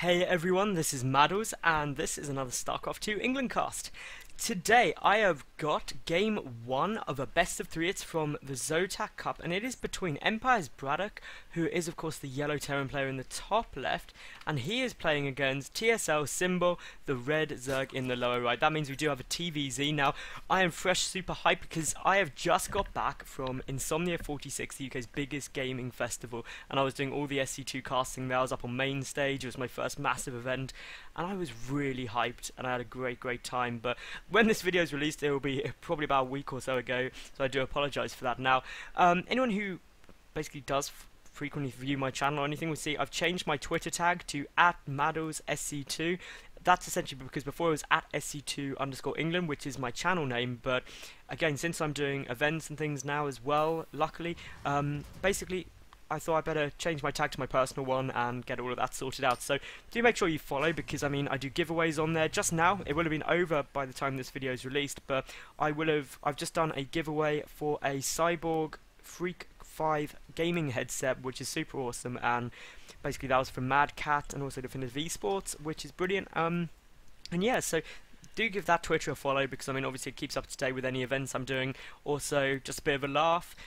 Hey everyone, this is Maddles, and this is another StarCraft 2 England cast. Today I have got game 1 of a best of 3. It's from the Zotac Cup, and it is between EmpireBratOK, who is of course the yellow Terran player in the top left, and he is playing against TSLSymbol, the red Zerg in the lower right. That means we do have a TVZ. Now, I am fresh, super hyped because I have just got back from Insomnia 46, the UK's biggest gaming festival, and I was doing all the SC2 casting there. I was up on main stage. It was my first massive event, and I was really hyped, and I had a great time. But when this video is released, it will be probably about a week or so ago, so I do apologise for that. Now, anyone who basically does frequently view my channel or anything will see I've changed my Twitter tag to @MaddlesSC2. That's essentially because before it was @SC2_England, which is my channel name, but again, since I'm doing events and things now as well, luckily, basically I thought I'd better change my tag to my personal one and get all of that sorted out. So do make sure you follow, because I mean I do giveaways on there. Just now, it will have been over by the time this video is released, but I've just done a giveaway for a Cyborg Freak 5 gaming headset, which is super awesome, and basically that was from Mad Cat and also Definitive Esports, which is brilliant. And yeah, so do give that Twitter a follow, because I mean obviously it keeps up to date with any events I'm doing. Also, just a bit of a laugh.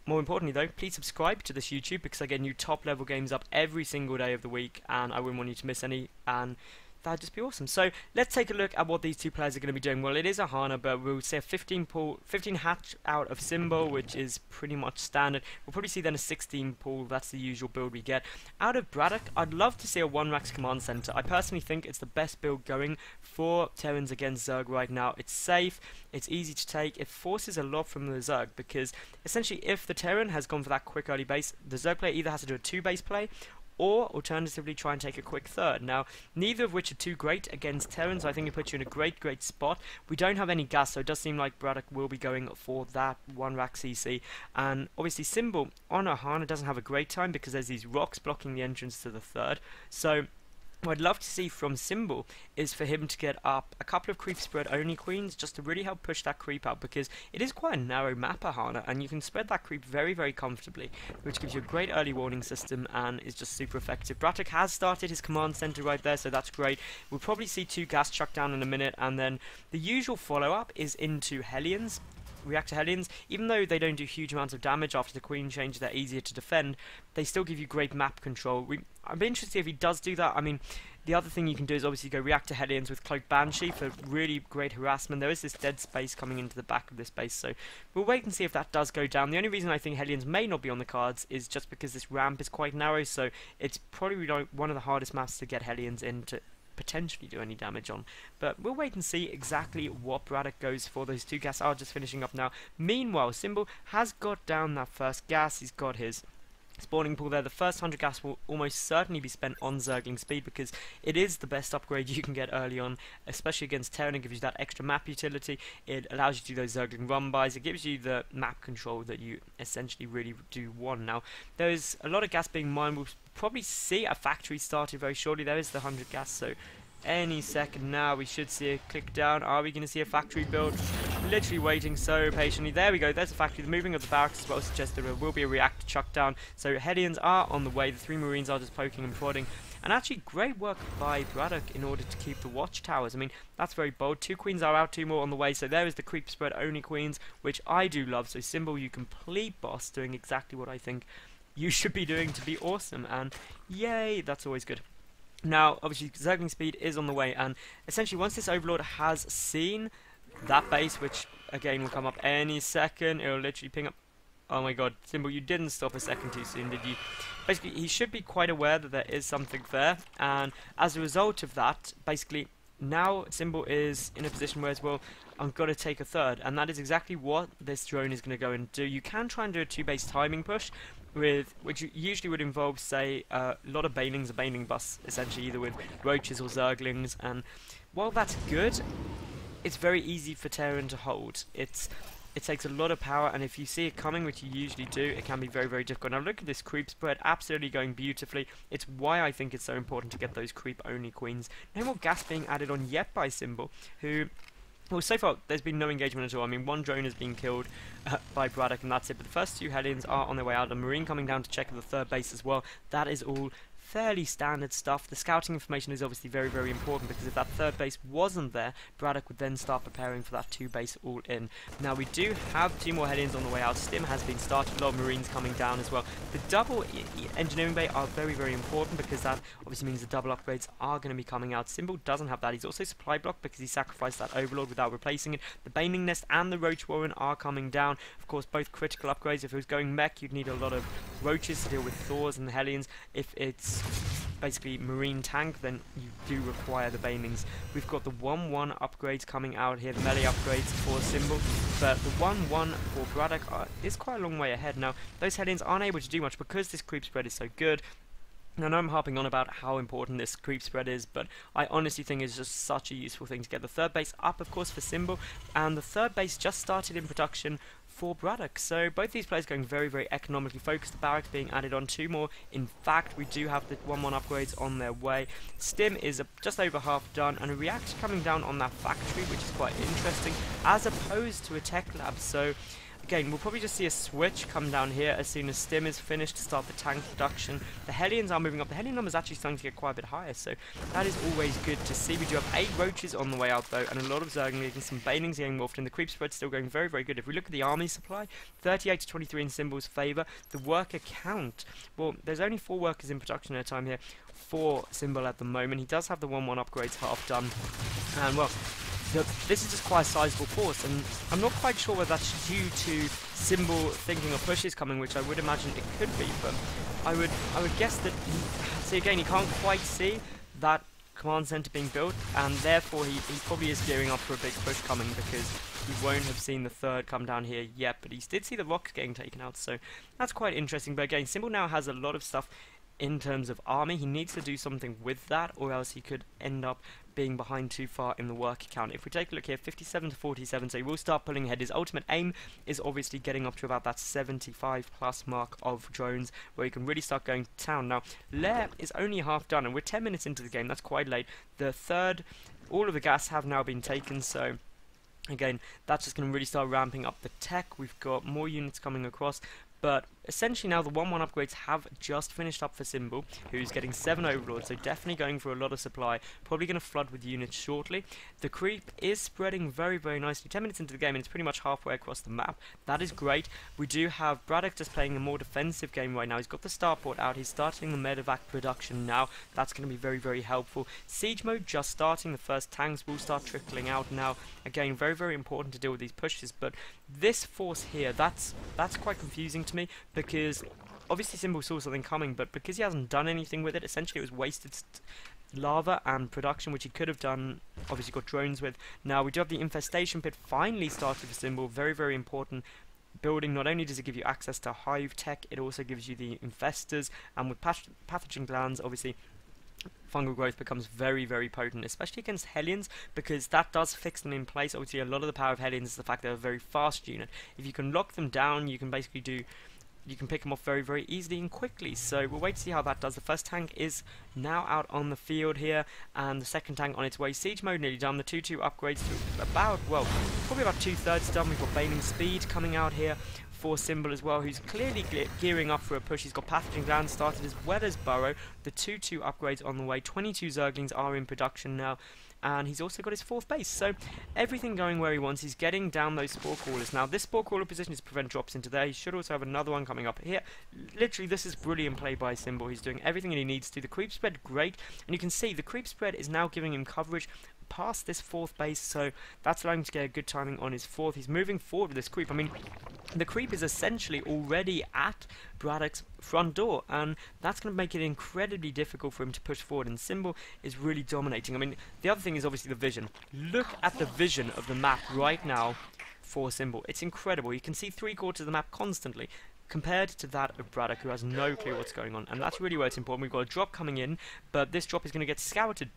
More importantly though, please subscribe to this YouTube, because I get new top level games up every single day of the week, and I wouldn't want you to miss any, and that'd just be awesome. So let's take a look at what these two players are going to be doing. Well, it is a Hana, but we'll say a 15 hatch out of Symbol, which is pretty much standard. We'll probably see then a 16 pool. That's the usual build we get. Out of Braddock, I'd love to see a 1-Rax command center. I personally think it's the best build going for Terrans against Zerg right now. It's safe, it's easy to take, it forces a lot from the Zerg, because essentially if the Terran has gone for that quick early base, the Zerg player either has to do a 2-base play, or alternatively try and take a quick third. Now, neither of which are too great against Terrans, so I think it puts you in a great spot. We don't have any gas, so it does seem like Braddock will be going for that 1-Rax CC. And obviously Symbol on Hana doesn't have a great time, because there's these rocks blocking the entrance to the third. So what I'd love to see from Symbol is for him to get up a couple of creep spread only queens, just to really help push that creep out, because it is quite a narrow map, Hana, and you can spread that creep very comfortably, which gives you a great early warning system and is just super effective. Brattock has started his command center right there, so that's great. We'll probably see 2 gas chucked down in a minute, and then the usual follow-up is into Hellions. Reactor Hellions, even though they don't do huge amounts of damage after the queen change, they're easier to defend, they still give you great map control. I'd be interested if he does do that. I mean, the other thing you can do is obviously go Reactor Hellions with Cloak Banshee for really great harassment. There is this dead space coming into the back of this base, so we'll wait and see if that does go down. The only reason I think Hellions may not be on the cards is just because this ramp is quite narrow, so it's probably one of the hardest maps to get Hellions in to potentially do any damage on, but we'll wait and see exactly what Braddock goes for. Those 2 gas are just finishing up now. Meanwhile, Symbol has got down that first gas. He's got his spawning pool there. The first 100 gas will almost certainly be spent on Zergling speed, because it is the best upgrade you can get early on, especially against Terran. It gives you that extra map utility, it allows you to do those Zergling run bys, it gives you the map control that you essentially really do want. Now, there's a lot of gas being mined. We'll probably see a factory started very shortly. There is the 100 gas, so any second now we should see a click down. Are we going to see a factory build? Literally waiting so patiently. There we go, there's a factory. The moving of the barracks as well suggests that there will be a reactor chucked down, so Hellions are on the way. The 3 Marines are just poking and prodding, and actually great work by Braddock in order to keep the watchtowers. I mean, that's very bold. 2 queens are out, 2 more on the way, so there is the creep spread only queens, which I do love. So Symbol, you complete boss, doing exactly what I think you should be doing to be awesome, and yay, that's always good. Now, obviously, Zergling speed is on the way, and essentially once this Overlord has seen that base, which again will come up any second, it will literally ping up. Oh my god, Symbol, you didn't stop a second too soon, did you? Basically, he should be quite aware that there is something there, and as a result of that, basically, now Symbol is in a position where, well, I'm going to take a third, and that is exactly what this drone is going to go and do. You can try and do a 2-base timing push, which usually would involve, say, a lot of banelings, a baneling bus, essentially, either with roaches or Zerglings, and while that's good, it's very easy for Terran to hold. It takes a lot of power, and if you see it coming, which you usually do, it can be very difficult. Now look at this creep spread, absolutely going beautifully. It's why I think it's so important to get those creep only queens. No more gas being added on yet by Symbol, who Well, so far, there's been no engagement at all. I mean, one drone has been killed by Braddock, and that's it. But the first two Hellions are on their way out. A Marine coming down to check the third base as well. That is all fairly standard stuff. The scouting information is obviously very, very important, because if that third base wasn't there, Braddock would then start preparing for that 2-base all-in. Now we do have 2 more Hellions on the way out. Stim has been started, a lot of Marines coming down as well. The double engineering bay are very, very important, because that obviously means the double upgrades are going to be coming out. Symbol doesn't have that. He's also supply block because he sacrificed that Overlord without replacing it. The Baning Nest and the Roach Warren are coming down. Of course, both critical upgrades. If it was going mech, you'd need a lot of Roaches to deal with Thors and the Hellions. If it's basically Marine tank, then you do require the Banings. We've got the 1-1 upgrades coming out here, the melee upgrades for Symbol, but the 1-1 for Braddock is quite a long way ahead. Now, those Hellions aren't able to do much because this creep spread is so good. Now, I know I'm harping on about how important this creep spread is, but I honestly think it's just such a useful thing to get the third base up, of course, for Symbol, and the third base just started in production for Braddock. So both these players going very, very economically focused. The barracks being added on 2 more. In fact, we do have the 1-1 upgrades on their way. Stim is just over half done, and a reactor coming down on that factory, which is quite interesting, as opposed to a tech lab. So again, we'll probably just see a switch come down here as soon as Stim is finished to start the tank production. The Hellions are moving up. The Hellion number is actually starting to get quite a bit higher, so that is always good to see. We do have 8 Roaches on the way out, though, and a lot of Zerglings and some Banings getting morphed in. The creep spread still going very, very good. If we look at the army supply, 38 to 23 in Symbol's favour. The worker count, well, there's only 4 workers in production at a time here for Symbol at the moment. He does have the 1-1 upgrades half done, and well, this is just quite a sizable force, and I'm not quite sure whether that's due to Symbol thinking a push is coming, which I would imagine it could be, but I would guess that see, again, he can't quite see that command center being built, and therefore he probably is gearing up for a big push coming, because he won't have seen the third come down here yet, but he did see the rockets getting taken out, so that's quite interesting. But again, Symbol now has a lot of stuff in terms of army. He needs to do something with that, or else he could end up being behind too far in the work count. If we take a look here, 57 to 47, so he will start pulling ahead. His ultimate aim is obviously getting up to about that 75 plus mark of drones, where he can really start going to town. Now, Lair is only half done, and we're 10 minutes into the game. That's quite late. The third, all of the gas have now been taken, so again, that's just going to really start ramping up the tech. We've got more units coming across, but essentially now the 1-1 upgrades have just finished up for Symbol, who's getting 7 Overlords, so definitely going for a lot of supply, probably going to flood with units shortly. The creep is spreading very, very nicely. 10 minutes into the game, and it's pretty much halfway across the map. That is great. We do have Braddock just playing a more defensive game right now. He's got the starport out, he's starting the medevac production now. That's going to be very, very helpful. Siege mode just starting, the first tanks will start trickling out now. Again, very, very important to deal with these pushes, but this force here, that's quite confusing to me, because obviously Symbol saw something coming, but because he hasn't done anything with it, essentially it was wasted lava and production, which he could have done, obviously got drones with. Now we do have the infestation pit finally started for Symbol, very, very important building. Not only does it give you access to hive tech, it also gives you the infestors, and with pathogen glands, obviously fungal growth becomes very, very potent, especially against Hellions, because that does fix them in place. Obviously, a lot of the power of Hellions is the fact they're a very fast unit. If you can lock them down, you can basically you can pick them off very, very easily and quickly. So we'll wait to see how that does. The first tank is now out on the field here, and the second tank on its way. Siege mode nearly done. The 2-2 upgrades to about, well, probably about 2/3 done. We've got Baning Speed coming out here for Symbol as well, who's clearly gearing up for a push. He's got Pathogen Gland started as well as Burrow. The 2-2 upgrades on the way. 22 Zerglings are in production now, and he's also got his 4th base, so everything going where he wants. He's getting down those Spore Crawlers. Now, this Spore Crawler position is to prevent drops into there. He should also have another one coming up here. Literally, this is brilliant play by Symbol. He's doing everything that he needs to. The creep spread, great, and you can see the creep spread is now giving him coverage past this 4th base, so that's allowing him to get a good timing on his 4th. He's moving forward with this creep. I mean, the creep is essentially already at Braddock's front door, and that's going to make it incredibly difficult for him to push forward, and Symbol is really dominating. I mean, the other thing is obviously the vision. Look at the vision of the map right now for Symbol. It's incredible. You can see 3/4 of the map constantly, compared to that of Braddock, who has no clue what's going on, and that's really where it's important. We've got a drop coming in, but this drop is going to get scouted.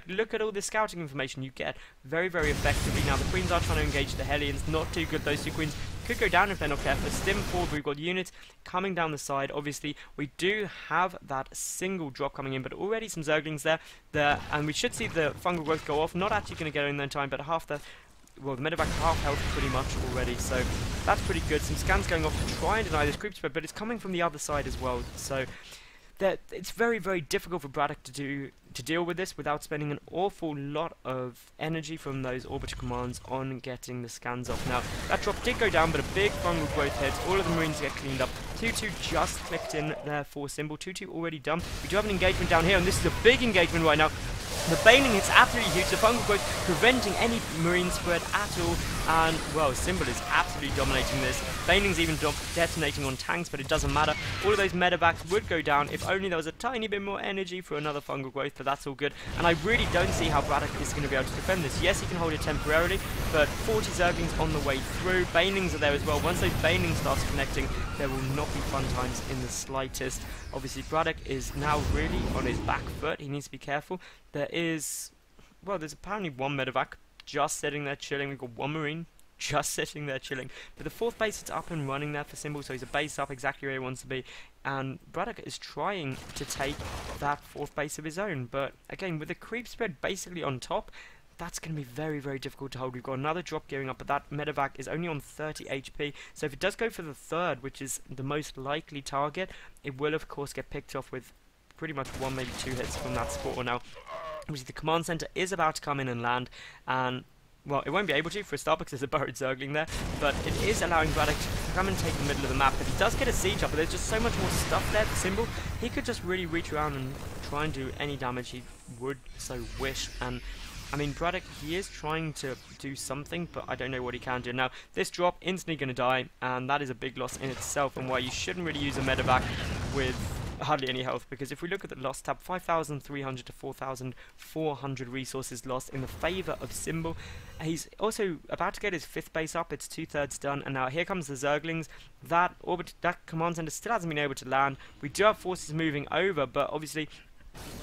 Look at all this scouting information you get very, very effectively. Now, the Queens are trying to engage the Hellions. Not too good. Those 2 Queens could go down if they're not careful. Stim forward. We've got units coming down the side. Obviously, we do have that single drop coming in, but already some Zerglings there, and we should see the fungal growth go off. Not actually going to get in there in time, but half the... well, the medevac half health pretty much already, so that's pretty good. Some scans going off to try and deny this creep spread, but it's coming from the other side as well, so that it's very, very difficult for BratOK to deal with this without spending an awful lot of energy from those orbital commands on getting the scans off. Now, that drop did go down, but a big fungal growth hits. All of the Marines get cleaned up. 2-2 just clicked in there for Symbol. 2-2 already done. We do have an engagement down here, and this is a big engagement right now. The baning hits absolutely huge. The fungal growth preventing any Marine spread at all. And, well, Symbol is absolutely dominating this. Baning's even detonating on tanks, but it doesn't matter. All of those medevacs would go down if only there was a tiny bit more energy for another fungal growth, but that's all good. And I really don't see how BratOK is going to be able to defend this. Yes, he can hold it temporarily, but 40 Zerglings on the way through. Banings are there as well. Once those Banings start connecting, there will not be fun times in the slightest. Obviously, BratOK is now really on his back foot. He needs to be careful. There's apparently one medevac just sitting there chilling. We've got one Marine just sitting there chilling. But the fourth base is up and running there for Symbol, so he's a base up exactly where he wants to be. And BratOK is trying to take that fourth base of his own. But again, with the creep spread basically on top, that's going to be very, very difficult to hold. We've got another drop gearing up, but that medevac is only on 30 HP. So if it does go for the third, which is the most likely target, it will of course get picked off with pretty much one, maybe two hits from that spore. Now, obviously the command center is about to come in and land, and well, it won't be able to for a start because there's a burrowed Zergling there, but it is allowing BratOK to come and take the middle of the map. But he does get a siege up, but there's just so much more stuff there for Symbol. He could just really reach around and try and do any damage he would so wish. And I mean, BratOK, he is trying to do something, but I don't know what he can do. Now, this drop, instantly going to die, and that is a big loss in itself, and why you shouldn't really use a medevac with hardly any health, because if we look at the loss tab, 5,300 to 4,400 resources lost in the favour of Symbol. He's also about to get his fifth base up. It's 2/3 done, and now here comes the Zerglings. That command center still hasn't been able to land. We do have forces moving over, but obviously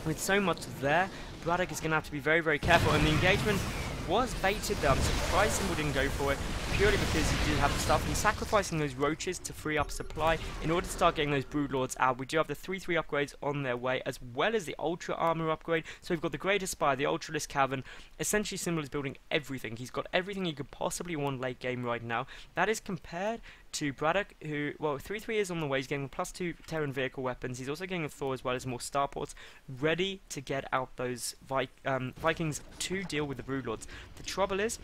with so much there, BratOK is going to have to be very, very careful, and the engagement was baited there. I'm surprised Symbol didn't go for it, purely because he did have the stuff. He's sacrificing those roaches to free up supply in order to start getting those broodlords out. We do have the 3/3 upgrades on their way, as well as the ultra armor upgrade. So we've got the Greater Spire, the Ultralisk Cavern. Essentially, Symbol is building everything. He's got everything he could possibly want late game right now. That is compared to BratOK, who, well, 3/3 is on the way. He's getting +2 Terran vehicle weapons. He's also getting a Thor as well as more starports, ready to get out those Vikings to deal with the broodlords. The trouble is,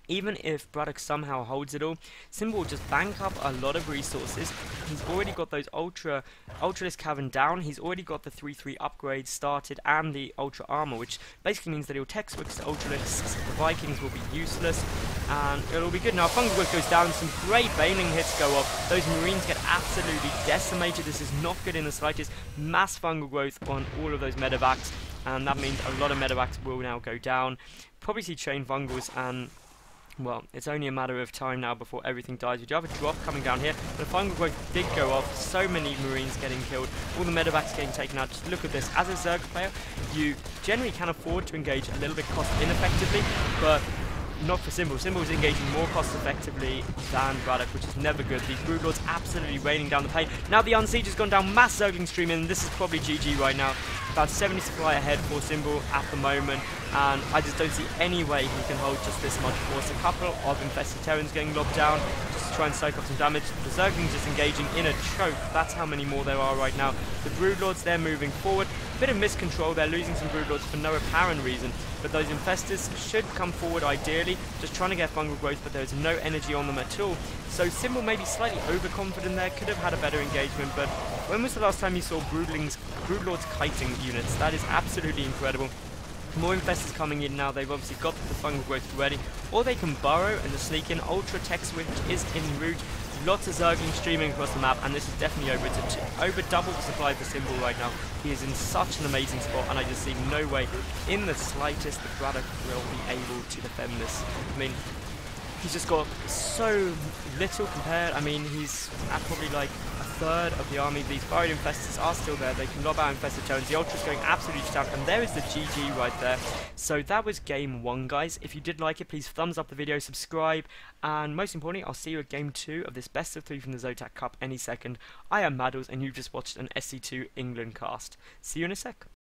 even if BratOK somehow holds it all, Symbol will just bank up a lot of resources. He's already got those Ultralisk Cavern down. He's already got the 3/3 upgrades started and the Ultra Armor, which basically means that he'll tech switch to Ultralisks. The Vikings will be useless, and it'll be good. Now, Fungal Growth goes down. Some great Baning hits go off. Those Marines get absolutely decimated. This is not good in the slightest. Mass Fungal Growth on all of those medevacs, and that means a lot of medevacs will now go down. Probably see chain Fungals, and well, it's only a matter of time now before everything dies. We do have a drop coming down here. The Fungal Growth did go off. So many Marines getting killed. All the medevacs getting taken out. Just look at this. As a Zerg player, you generally can afford to engage a little bit cost ineffectively, but not for Symbol. Symbol is engaging more cost effectively than BratOK, which is never good. These broodlords absolutely raining down the pain. Now the Unsiege has gone down. Mass Zergling stream in. This is probably GG right now. About 70 supply ahead for Symbol at the moment, and I just don't see any way he can hold just this much force. A couple of infested Terrans getting locked down just to try and soak up some damage. The Zerglings just engaging in a choke. That's how many more there are right now. The broodlords, they're moving forward. Bit of miscontrol. They're losing some broodlords for no apparent reason, but those infestors should come forward ideally, just trying to get fungal growth, but there's no energy on them at all. So Symbol may be slightly overconfident there, could have had a better engagement, but when was the last time you saw broodlords kiting units? That is absolutely incredible. More infestors coming in now. They've obviously got the fungal growth ready, or they can burrow and just sneak in. Ultra tech switch is en route. Lots of Zergling streaming across the map, and this is definitely over double the supply for Symbol right now. He is in such an amazing spot, and I just see no way in the slightest that BratOK will be able to defend this. I mean, he's just got so little compared. I mean, he's at probably like a third of the army. These buried infestors are still there. They can lob out infested Terrans. The Ultra's going absolutely down, and there is the GG right there. So that was game 1, guys. If you did like it, please thumbs up the video, subscribe, and most importantly, I'll see you at game 2 of this best of 3 from the Zotac Cup any second. I am Maddles, and you've just watched an SC2 England cast. See you in a sec.